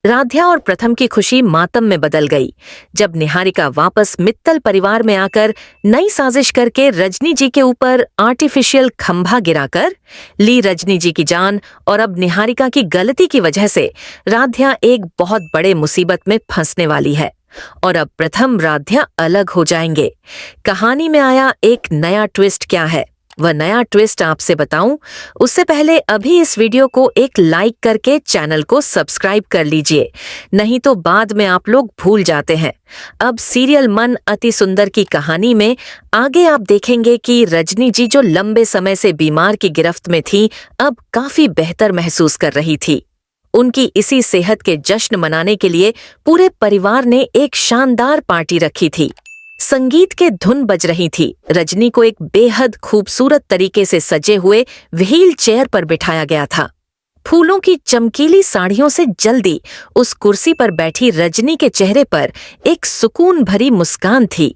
राध्या और प्रथम की खुशी मातम में बदल गई जब निहारिका वापस मित्तल परिवार में आकर नई साजिश करके रजनी जी के ऊपर आर्टिफिशियल खंभा गिराकर ली रजनी जी की जान। और अब निहारिका की गलती की वजह से राध्या एक बहुत बड़े मुसीबत में फंसने वाली है और अब प्रथम राध्या अलग हो जाएंगे। कहानी में आया एक नया ट्विस्ट क्या है, वह नया ट्विस्ट आपसे बताऊं उससे पहले अभी इस वीडियो को एक लाइक करके चैनल को सब्सक्राइब कर लीजिए, नहीं तो बाद में आप लोग भूल जाते हैं। अब सीरियल मन अति सुंदर की कहानी में आगे आप देखेंगे कि रजनी जी जो लंबे समय से बीमार की गिरफ्त में थी, अब काफी बेहतर महसूस कर रही थी। उनकी इसी सेहत के जश्न मनाने के लिए पूरे परिवार ने एक शानदार पार्टी रखी थी। संगीत के धुन बज रही थी। रजनी को एक बेहद खूबसूरत तरीके से सजे हुए व्हील चेयर पर बिठाया गया था। फूलों की चमकीली साड़ियों से जल्दी उस कुर्सी पर बैठी रजनी के चेहरे पर एक सुकून भरी मुस्कान थी,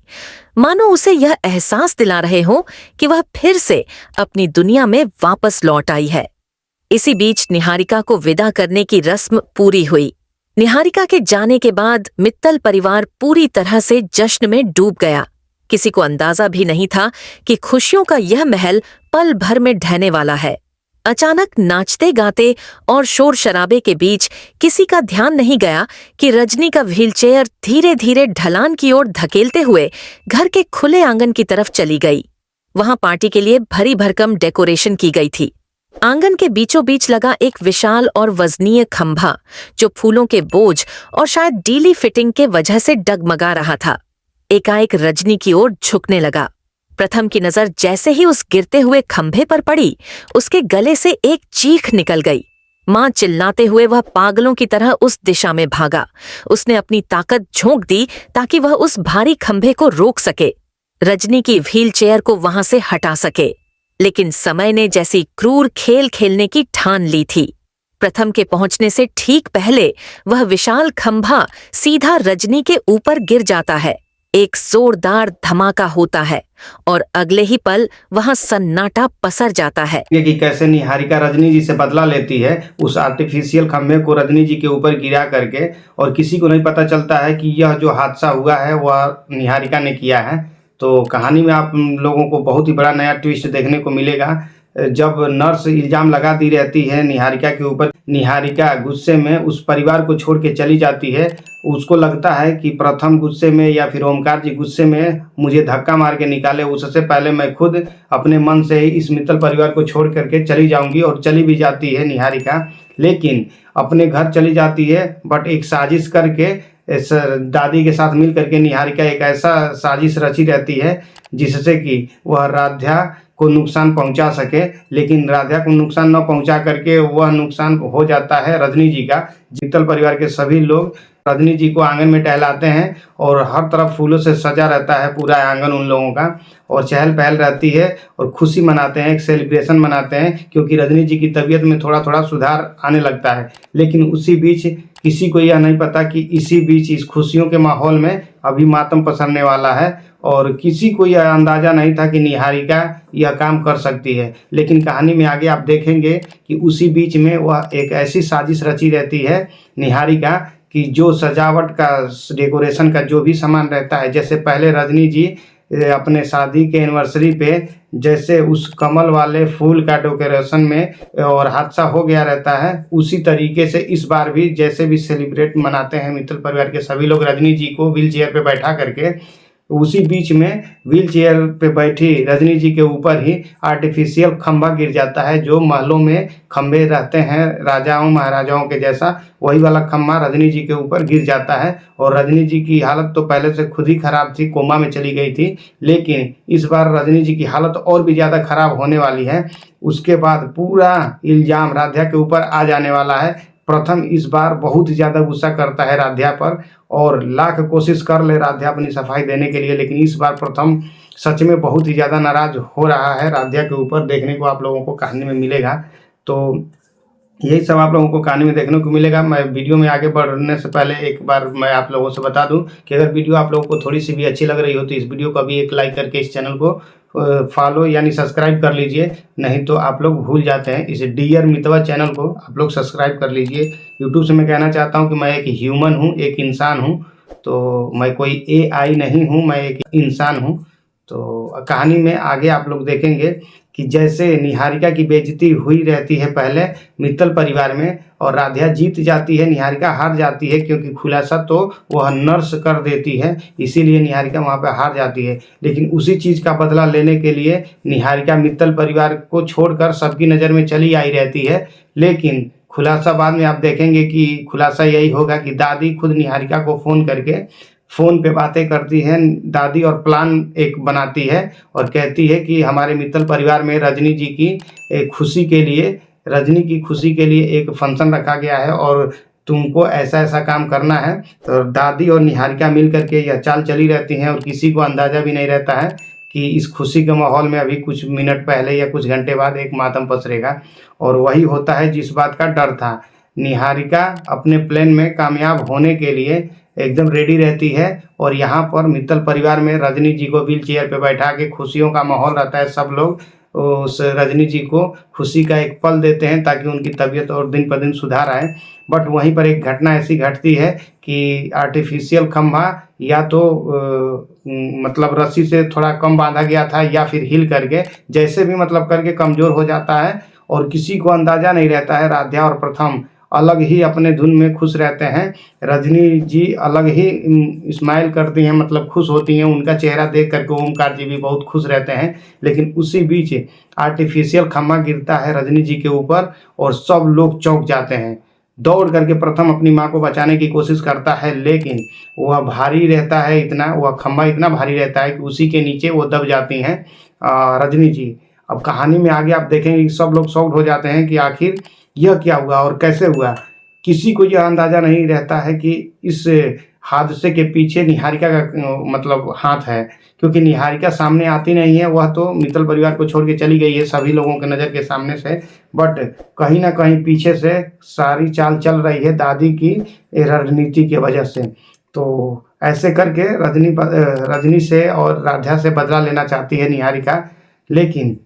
मानो उसे यह एहसास दिला रहे हों कि वह फिर से अपनी दुनिया में वापस लौट आई है। इसी बीच निहारिका को विदा करने की रस्म पूरी हुई। निहारिका के जाने के बाद मित्तल परिवार पूरी तरह से जश्न में डूब गया। किसी को अंदाजा भी नहीं था कि खुशियों का यह महल पल भर में ढहने वाला है। अचानक नाचते गाते और शोर शराबे के बीच किसी का ध्यान नहीं गया कि रजनी का व्हीलचेयर धीरे धीरे ढलान की ओर धकेलते हुए घर के खुले आंगन की तरफ चली गई। वहां पार्टी के लिए भरी भरकम डेकोरेशन की गई थी। आंगन के बीचों बीच लगा एक विशाल और वजनीय खंभा जो फूलों के बोझ और शायद डीली फिटिंग के वजह से डगमगा रहा था, एकाएक रजनी की ओर झुकने लगा। प्रथम की नजर जैसे ही उस गिरते हुए खंभे पर पड़ी, उसके गले से एक चीख निकल गई। मां चिल्लाते हुए वह पागलों की तरह उस दिशा में भागा। उसने अपनी ताकत झोंक दी ताकि वह उस भारी खंभे को रोक सके, रजनी की व्हील चेयर को वहां से हटा सके। लेकिन समय ने जैसी क्रूर खेल खेलने की ठान ली थी। प्रथम के पहुंचने से ठीक पहले वह विशाल खंभा सीधा रजनी के ऊपर गिर जाता है। एक जोरदार धमाका होता है और अगले ही पल वहां सन्नाटा पसर जाता है कि कैसे निहारिका रजनी जी से बदला लेती है उस आर्टिफिशियल खंभे को रजनी जी के ऊपर गिरा करके, और किसी को नहीं पता चलता है कि यह जो हादसा हुआ है वह निहारिका ने किया है। तो कहानी में आप लोगों को बहुत ही बड़ा नया ट्विस्ट देखने को मिलेगा। जब नर्स इल्जाम लगाती रहती है निहारिका के ऊपर, निहारिका गुस्से में उस परिवार को छोड़ के चली जाती है। उसको लगता है कि प्रथम गुस्से में या फिर ओमकार जी गुस्से में मुझे धक्का मार के निकाले, उससे पहले मैं खुद अपने मन से ही इस मित्तल परिवार को छोड़ करके चली जाऊंगी। और चली भी जाती है निहारिका, लेकिन अपने घर चली जाती है, बट एक साजिश करके इस दादी के साथ मिल करके निहारिका एक ऐसा साजिश रची रहती है जिससे कि वह राध्या को नुकसान पहुंचा सके। लेकिन राध्या को नुकसान न पहुंचा करके वह नुकसान हो जाता है रजनी जी का। मित्तल परिवार के सभी लोग रजनी जी को आंगन में टहलाते हैं और हर तरफ फूलों से सजा रहता है पूरा आंगन उन लोगों का, और चहल पहल रहती है और खुशी मनाते हैं, एक सेलिब्रेशन मनाते हैं, क्योंकि रजनी जी की तबीयत में थोड़ा थोड़ा सुधार आने लगता है। लेकिन उसी बीच किसी को यह नहीं पता कि इसी बीच इस खुशियों के माहौल में अभी मातम पसरने वाला है, और किसी को यह अंदाज़ा नहीं था कि निहारिका यह काम कर सकती है। लेकिन कहानी में आगे आप देखेंगे कि उसी बीच में वह एक ऐसी साजिश रची रहती है निहारिका कि जो सजावट का, डेकोरेशन का जो भी सामान रहता है, जैसे पहले रजनी जी अपने शादी के एनिवर्सरी पे जैसे उस कमल वाले फूल का डेकोरेशन में और हादसा हो गया रहता है, उसी तरीके से इस बार भी जैसे भी सेलिब्रेट मनाते हैं मित्तल परिवार के सभी लोग रजनी जी को व्हील चेयर पे बैठा करके, उसी बीच में व्हील चेयर पे बैठी रजनी जी के ऊपर ही आर्टिफिशियल खंभा गिर जाता है। जो महलों में खंभे रहते हैं राजाओं महाराजाओं के जैसा, वही वाला खंभा रजनी जी के ऊपर गिर जाता है। और रजनी जी की हालत तो पहले से खुद ही खराब थी, कोमा में चली गई थी, लेकिन इस बार रजनी जी की हालत और भी ज़्यादा खराब होने वाली है। उसके बाद पूरा इल्ज़ाम राध्या के ऊपर आ जाने वाला है। प्रथम इस बार बहुत ही ज़्यादा गुस्सा करता है राध्या पर, और लाख कोशिश कर ले राध्या अपनी सफाई देने के लिए, लेकिन इस बार प्रथम सच में बहुत ही ज़्यादा नाराज हो रहा है राध्या के ऊपर। देखने को आप लोगों को कहानी में मिलेगा। तो यही सब आप लोगों को कहानी में देखने को मिलेगा। मैं वीडियो में आगे बढ़ने से पहले एक बार मैं आप लोगों से बता दूं कि अगर वीडियो आप लोगों को थोड़ी सी भी अच्छी लग रही हो तो इस वीडियो को अभी एक लाइक करके इस चैनल को फॉलो यानी सब्सक्राइब कर लीजिए, नहीं तो आप लोग भूल जाते हैं। इस डियर मितवा चैनल को आप लोग सब्सक्राइब कर लीजिए। यूट्यूब से मैं कहना चाहता हूँ कि मैं एक ह्यूमन हूँ, एक इंसान हूँ, तो मैं कोई AI नहीं हूँ, मैं एक इंसान हूँ। तो कहानी में आगे आप लोग देखेंगे कि जैसे निहारिका की बेइज्जती हुई रहती है पहले मित्तल परिवार में, और राधिया जीत जाती है, निहारिका हार जाती है, क्योंकि खुलासा तो वह नर्स कर देती है, इसीलिए निहारिका वहाँ पे हार जाती है। लेकिन उसी चीज़ का बदला लेने के लिए निहारिका मित्तल परिवार को छोड़कर सबकी नज़र में चली आई रहती है। लेकिन खुलासा बाद में आप देखेंगे कि खुलासा यही होगा कि दादी खुद निहारिका को फ़ोन करके फ़ोन पे बातें करती हैं दादी, और प्लान एक बनाती है और कहती है कि हमारे मित्तल परिवार में रजनी जी की खुशी के लिए, रजनी की खुशी के लिए एक फंक्शन रखा गया है और तुमको ऐसा ऐसा काम करना है। तो दादी और निहारिका मिल करके यह चाल चली रहती हैं और किसी को अंदाज़ा भी नहीं रहता है कि इस खुशी के माहौल में अभी कुछ मिनट पहले या कुछ घंटे बाद एक मातम पसरेगा। और वही होता है जिस बात का डर था। निहारिका अपने प्लान में कामयाब होने के लिए एकदम रेडी रहती है, और यहाँ पर मित्तल परिवार में रजनी जी को व्हील चेयर पे बैठा के खुशियों का माहौल रहता है। सब लोग उस रजनी जी को खुशी का एक पल देते हैं ताकि उनकी तबीयत और दिन पर दिन सुधार आए। बट वहीं पर एक घटना ऐसी घटती है कि आर्टिफिशियल खंभा या तो मतलब रस्सी से थोड़ा कम बांधा गया था या फिर हिल करके जैसे भी मतलब करके कमज़ोर हो जाता है, और किसी को अंदाज़ा नहीं रहता है। राध्या और प्रथम अलग ही अपने धुन में खुश रहते हैं। रजनी जी अलग ही स्माइल करती हैं, मतलब खुश होती हैं। उनका चेहरा देख करके ओमकार जी भी बहुत खुश रहते हैं। लेकिन उसी बीच आर्टिफिशियल खम्मा गिरता है रजनी जी के ऊपर और सब लोग चौंक जाते हैं। दौड़ करके प्रथम अपनी माँ को बचाने की कोशिश करता है, लेकिन वह भारी रहता है इतना, वह खम्भा इतना भारी रहता है कि उसी के नीचे वो दब जाती हैं रजनी जी। अब कहानी में आगे आप देखेंगे कि सब लोग शॉक्ड हो जाते हैं कि आखिर यह क्या हुआ और कैसे हुआ। किसी को यह अंदाज़ा नहीं रहता है कि इस हादसे के पीछे निहारिका का मतलब हाथ है, क्योंकि निहारिका सामने आती नहीं है। वह तो मित्तल परिवार को छोड़ के चली गई है सभी लोगों के नज़र के सामने से, बट कहीं ना कहीं पीछे से सारी चाल चल रही है दादी की रणनीति की वजह से। तो ऐसे करके रजनी से और राधा से बदला लेना चाहती है निहारिका, लेकिन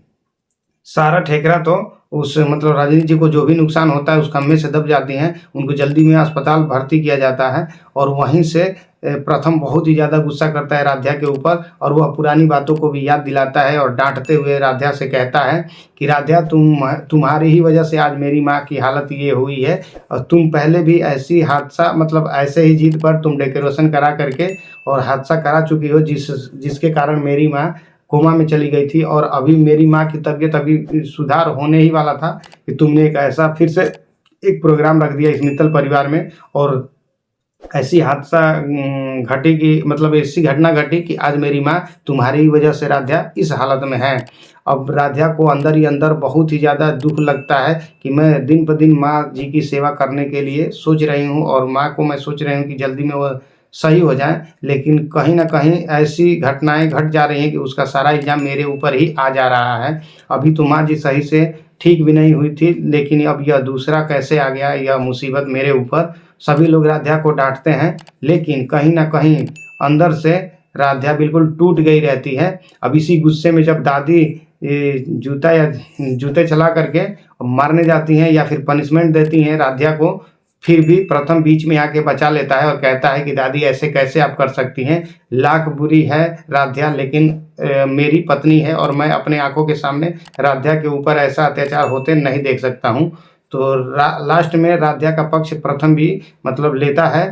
सारा ठेकरा तो उस मतलब रजनी जी को जो भी नुकसान होता है उस खम्भे से दब जाती हैं। उनको जल्दी में अस्पताल भर्ती किया जाता है, और वहीं से प्रथम बहुत ही ज़्यादा गुस्सा करता है राध्या के ऊपर, और वह पुरानी बातों को भी याद दिलाता है और डांटते हुए राध्या से कहता है कि राध्या तुम्हारी ही वजह से आज मेरी माँ की हालत ये हुई है, और तुम पहले भी ऐसी हादसा मतलब ऐसे ही जिद पर तुम डेकोरेशन करा करके और हादसा करा चुकी हो जिसके कारण मेरी माँ कोमा में चली गई थी, और अभी मेरी माँ की तबीयत अभी सुधार होने ही वाला था कि तुमने एक ऐसा फिर से एक प्रोग्राम रख दिया इस मित्तल परिवार में, और ऐसी हादसा घटी कि मतलब ऐसी घटना घटी कि आज मेरी माँ तुम्हारी ही वजह से राध्या इस हालत में है। अब राध्या को अंदर ही अंदर बहुत ही ज़्यादा दुख लगता है कि मैं दिन पर दिन माँ जी की सेवा करने के लिए सोच रही हूँ, और माँ को मैं सोच रही हूँ कि जल्दी में वो सही हो जाए, लेकिन कहीं ना कहीं ऐसी घटनाएं घट जा रही हैं कि उसका सारा इल्ज़ाम मेरे ऊपर ही आ जा रहा है। अभी तो माँ जी सही से ठीक भी नहीं हुई थी, लेकिन अब यह दूसरा कैसे आ गया, यह मुसीबत मेरे ऊपर। सभी लोग राध्या को डांटते हैं, लेकिन कहीं ना कहीं अंदर से राध्या बिल्कुल टूट गई रहती है। अब इसी गुस्से में जब दादी जूते चला करके मारने जाती हैं या फिर पनिशमेंट देती हैं राध्या को, फिर भी प्रथम बीच में आके बचा लेता है और कहता है कि दादी ऐसे कैसे आप कर सकती हैं, लाख बुरी है राध्या, लेकिन मेरी पत्नी है और मैं अपने आंखों के सामने राध्या के ऊपर ऐसा अत्याचार होते नहीं देख सकता हूँ। तो लास्ट में राध्या का पक्ष प्रथम भी मतलब लेता है,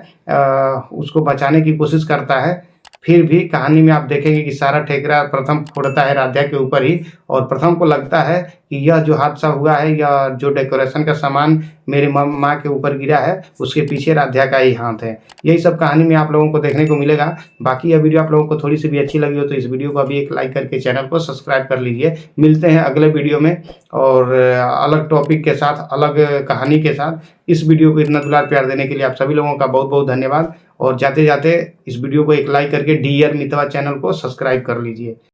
उसको बचाने की कोशिश करता है। फिर भी कहानी में आप देखेंगे कि सारा ठेकरा प्रथम फोड़ता है राध्या के ऊपर ही, और प्रथम को लगता है कि यह जो हादसा हुआ है या जो डेकोरेशन का सामान मेरे माँ के ऊपर गिरा है उसके पीछे राध्या का ही हाथ है। यही सब कहानी में आप लोगों को देखने को मिलेगा। बाकी यह वीडियो आप लोगों को थोड़ी सी भी अच्छी लगी हो तो इस वीडियो को अभी एक लाइक करके चैनल को सब्सक्राइब कर लीजिए। मिलते हैं अगले वीडियो में और अलग टॉपिक के साथ, अलग कहानी के साथ। इस वीडियो को इतना दुलार प्यार देने के लिए आप सभी लोगों का बहुत बहुत धन्यवाद, और जाते जाते इस वीडियो को एक लाइक करके डियर मितवा चैनल को सब्सक्राइब कर लीजिए।